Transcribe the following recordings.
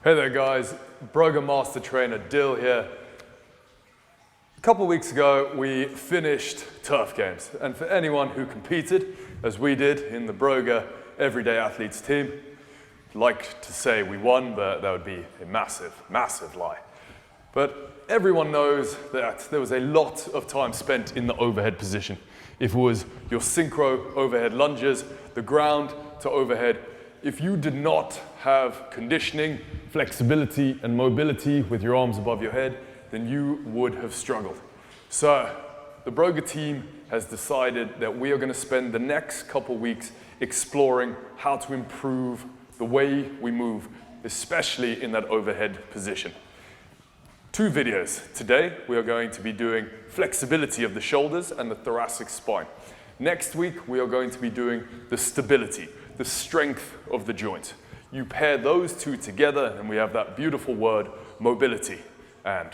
Hey there guys, Broga Master Trainer Dill here. A couple of weeks ago we finished Turf Games, and for anyone who competed, as we did in the Broga Everyday Athletes team, I'd like to say we won, but that would be a massive, massive lie. But everyone knows that there was a lot of time spent in the overhead position. If it was your synchro overhead lunges, the ground to overhead, if you did not have conditioning, flexibility and mobility with your arms above your head, then you would have struggled. So the Broga team has decided that we are going to spend the next couple weeks exploring how to improve the way we move, especially in that overhead position. 2 videos. Today we are going to be doing flexibility of the shoulders and the thoracic spine. Next week we are going to be doing the stability, the strength of the joint. You pair those two together and we have that beautiful word, mobility. And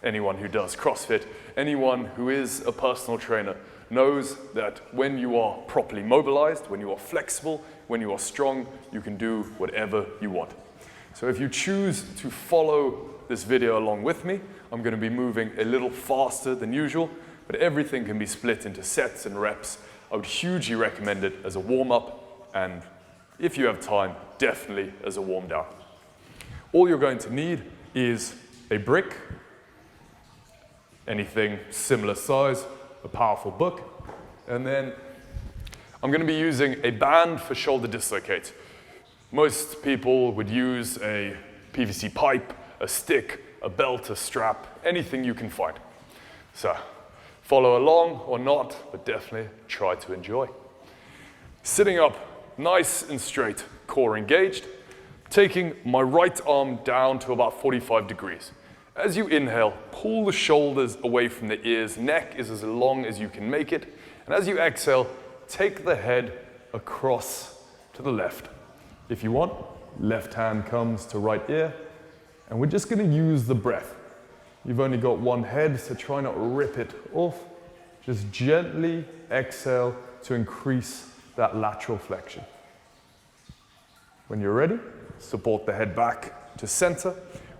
anyone who does CrossFit, anyone who is a personal trainer knows that when you are properly mobilized, when you are flexible, when you are strong, you can do whatever you want. So if you choose to follow this video along with me, I'm going to be moving a little faster than usual, but everything can be split into sets and reps. I would hugely recommend it as a warm-up, and if you have time, definitely as a warm down. All you're going to need is a brick, anything similar size, a powerful book, and then I'm going to be using a band for shoulder dislocate. Most people would use a PVC pipe, a stick, a belt, a strap, anything you can find. So follow along or not, but definitely try to enjoy. Sitting up nice and straight, core engaged, taking my right arm down to about 45 degrees. As you inhale, pull the shoulders away from the ears, neck is as long as you can make it, and as you exhale, take the head across to the left. If you want, left hand comes to right ear, and we're just going to use the breath. You've only got one head, so try not to rip it off. Just gently exhale to increase that lateral flexion. When you're ready, support the head back to center.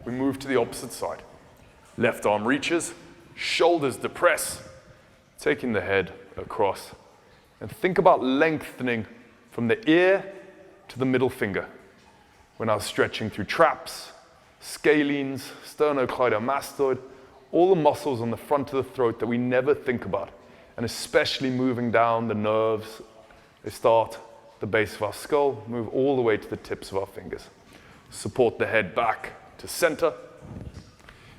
We move to the opposite side. Left arm reaches, shoulders depress, taking the head across. And think about lengthening from the ear to the middle finger. We're now stretching through traps, scalenes, sternocleidomastoid, all the muscles on the front of the throat that we never think about, and especially moving down the nerves. They start at the base of our skull, move all the way to the tips of our fingers. Support the head back to center.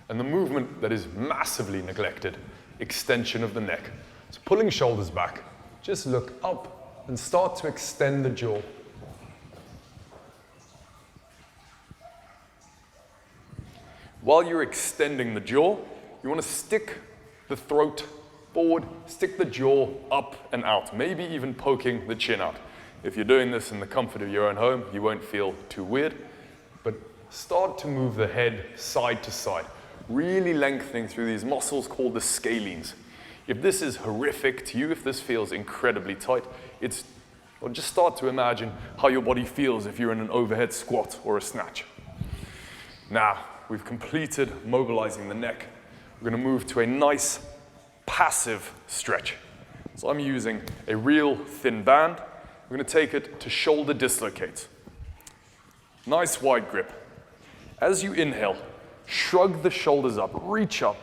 And the movement that is massively neglected, extension of the neck. So pulling shoulders back, just look up and start to extend the jaw. While you're extending the jaw, you want to stick the throat forward, stick the jaw up and out, maybe even poking the chin out. If you're doing this in the comfort of your own home, you won't feel too weird, but start to move the head side to side, really lengthening through these muscles called the scalenes. If this is horrific to you, if this feels incredibly tight, or just start to imagine how your body feels if you're in an overhead squat or a snatch. Now, we've completed mobilizing the neck. We're going to move to a nice passive stretch. So I'm using a real thin band. We're going to take it to shoulder dislocates. Nice wide grip. As you inhale, shrug the shoulders up, reach up,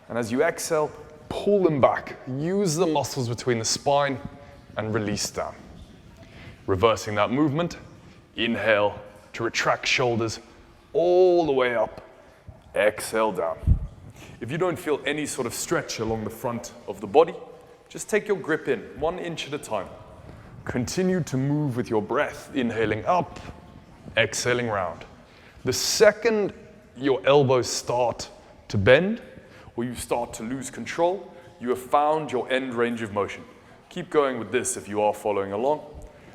and as you exhale, pull them back. Use the muscles between the spine and release down. Reversing that movement, inhale to retract shoulders all the way up. Exhale down. If you don't feel any sort of stretch along the front of the body, just take your grip in, 1 inch at a time. Continue to move with your breath, inhaling up, exhaling round. The second your elbows start to bend, or you start to lose control, you have found your end range of motion. Keep going with this if you are following along.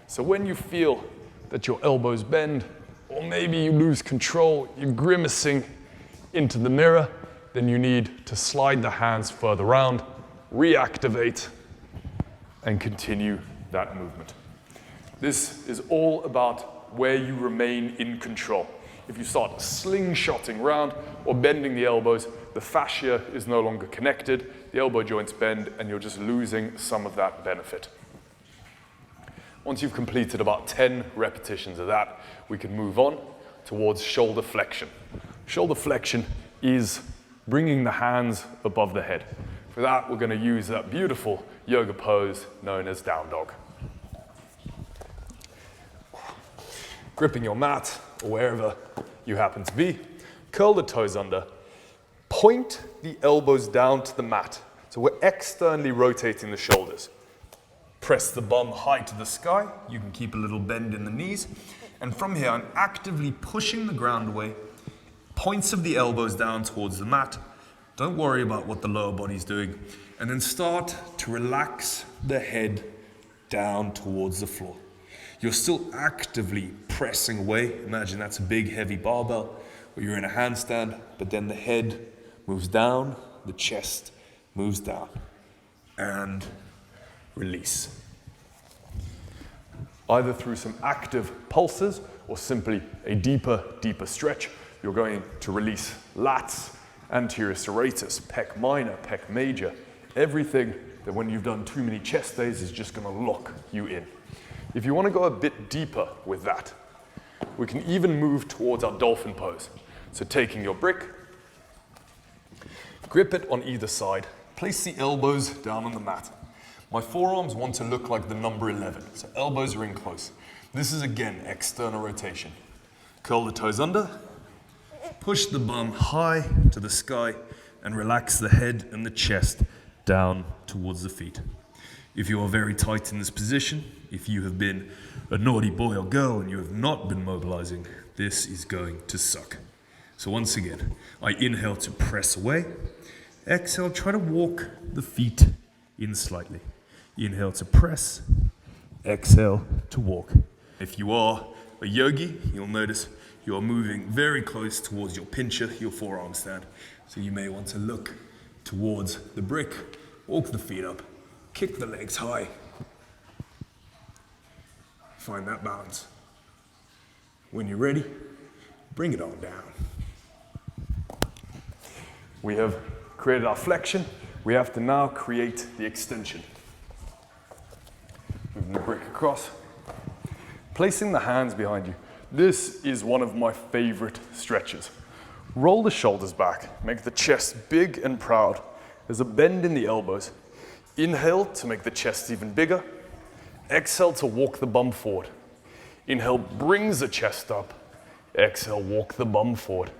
So when you feel that your elbows bend, or maybe you lose control, you're grimacing into the mirror, then you need to slide the hands further around, reactivate, and continue that movement. This is all about where you remain in control. If you start slingshotting round or bending the elbows, the fascia is no longer connected, the elbow joints bend, and you're just losing some of that benefit. Once you've completed about 10 repetitions of that, we can move on towards shoulder flexion. Shoulder flexion is bringing the hands above the head. For that, we're going to use that beautiful yoga pose known as down dog. Gripping your mat or wherever you happen to be, curl the toes under, point the elbows down to the mat. So we're externally rotating the shoulders. Press the bum high to the sky. You can keep a little bend in the knees. And from here, I'm actively pushing the ground away, points of the elbows down towards the mat. Don't worry about what the lower body's doing. And then start to relax the head down towards the floor. You're still actively pressing away. Imagine that's a big, heavy barbell, or you're in a handstand, but then the head moves down, the chest moves down, and release. Either through some active pulses or simply a deeper stretch, you're going to release lats, anterior serratus, pec minor, pec major, everything that when you've done too many chest days is just going to lock you in. If you want to go a bit deeper with that, we can even move towards our dolphin pose. So taking your brick, grip it on either side, place the elbows down on the mat. My forearms want to look like the number 11, so elbows are in close. This is again external rotation. Curl the toes under, push the bum high to the sky, and relax the head and the chest down towards the feet. If you are very tight in this position, if you have been a naughty boy or girl and you have not been mobilizing, this is going to suck. So once again, I inhale to press away. Exhale, try to walk the feet in slightly. Inhale to press. Exhale to walk. If you are a yogi, you'll notice you are moving very close towards your pincher, your forearm stand. So you may want to look towards the brick, walk the feet up, kick the legs high. Find that balance. When you're ready, bring it on down. We have created our flexion. We have to now create the extension. Moving the brick across. Placing the hands behind you. This is one of my favorite stretches. Roll the shoulders back. Make the chest big and proud. There's a bend in the elbows. Inhale to make the chest even bigger. Exhale to walk the bum forward. Inhale brings the chest up. Exhale, walk the bum forward.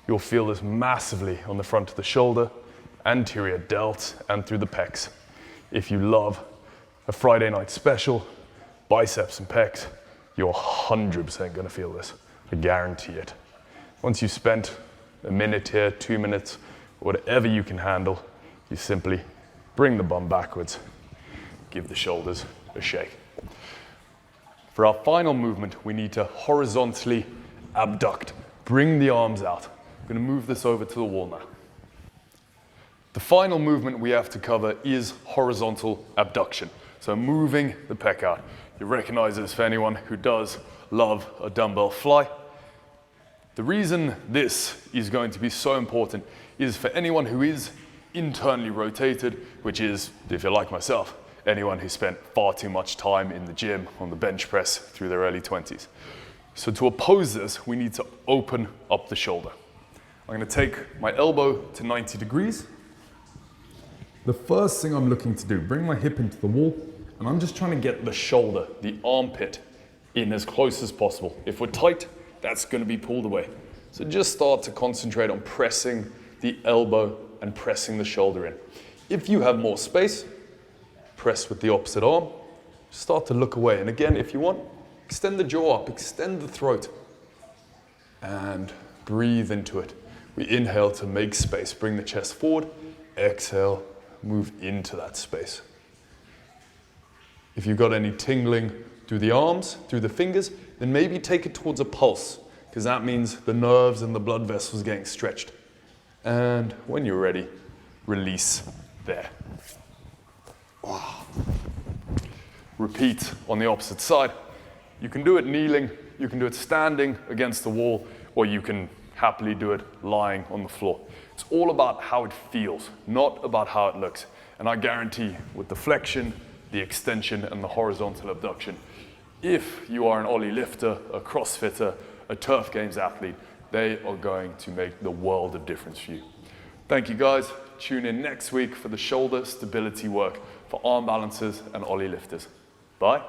You'll feel this massively on the front of the shoulder, anterior delt, and through the pecs. If you love a Friday night special, biceps and pecs, you're 100% gonna feel this. I guarantee it. Once you've spent a minute here, 2 minutes, whatever you can handle, you simply bring the bum backwards, give the shoulders a shake. For our final movement, we need to horizontally abduct. Bring the arms out. I'm going to move this over to the wall now. The final movement we have to cover is horizontal abduction. So moving the pec out. You recognize this for anyone who does love a dumbbell fly. The reason this is going to be so important is for anyone who is internally rotated, which is, if you're like myself, anyone who spent far too much time in the gym on the bench press through their early 20s. So to oppose this, we need to open up the shoulder. I'm going to take my elbow to 90 degrees. The first thing I'm looking to do, bring my hip into the wall, and I'm just trying to get the shoulder, the armpit, in as close as possible. If we're tight, that's going to be pulled away. So just start to concentrate on pressing the elbow and pressing the shoulder in. If you have more space, press with the opposite arm. Start to look away. And again, if you want, extend the jaw up, extend the throat, and breathe into it. We inhale to make space. Bring the chest forward. Exhale, move into that space. If you've got any tingling through the arms, through the fingers, then maybe take it towards a pulse, because that means the nerves and the blood vessels getting stretched. And when you're ready, release there. Wow. Repeat on the opposite side. You can do it kneeling, you can do it standing against the wall, or you can happily do it lying on the floor. It's all about how it feels, not about how it looks. And I guarantee with the flexion, the extension, and the horizontal abduction, if you are an Ollie lifter, a CrossFitter, a Turf Games athlete, they are going to make the world of difference for you. Thank you guys. Tune in next week for the shoulder stability work for arm balancers and Ollie lifters. Bye.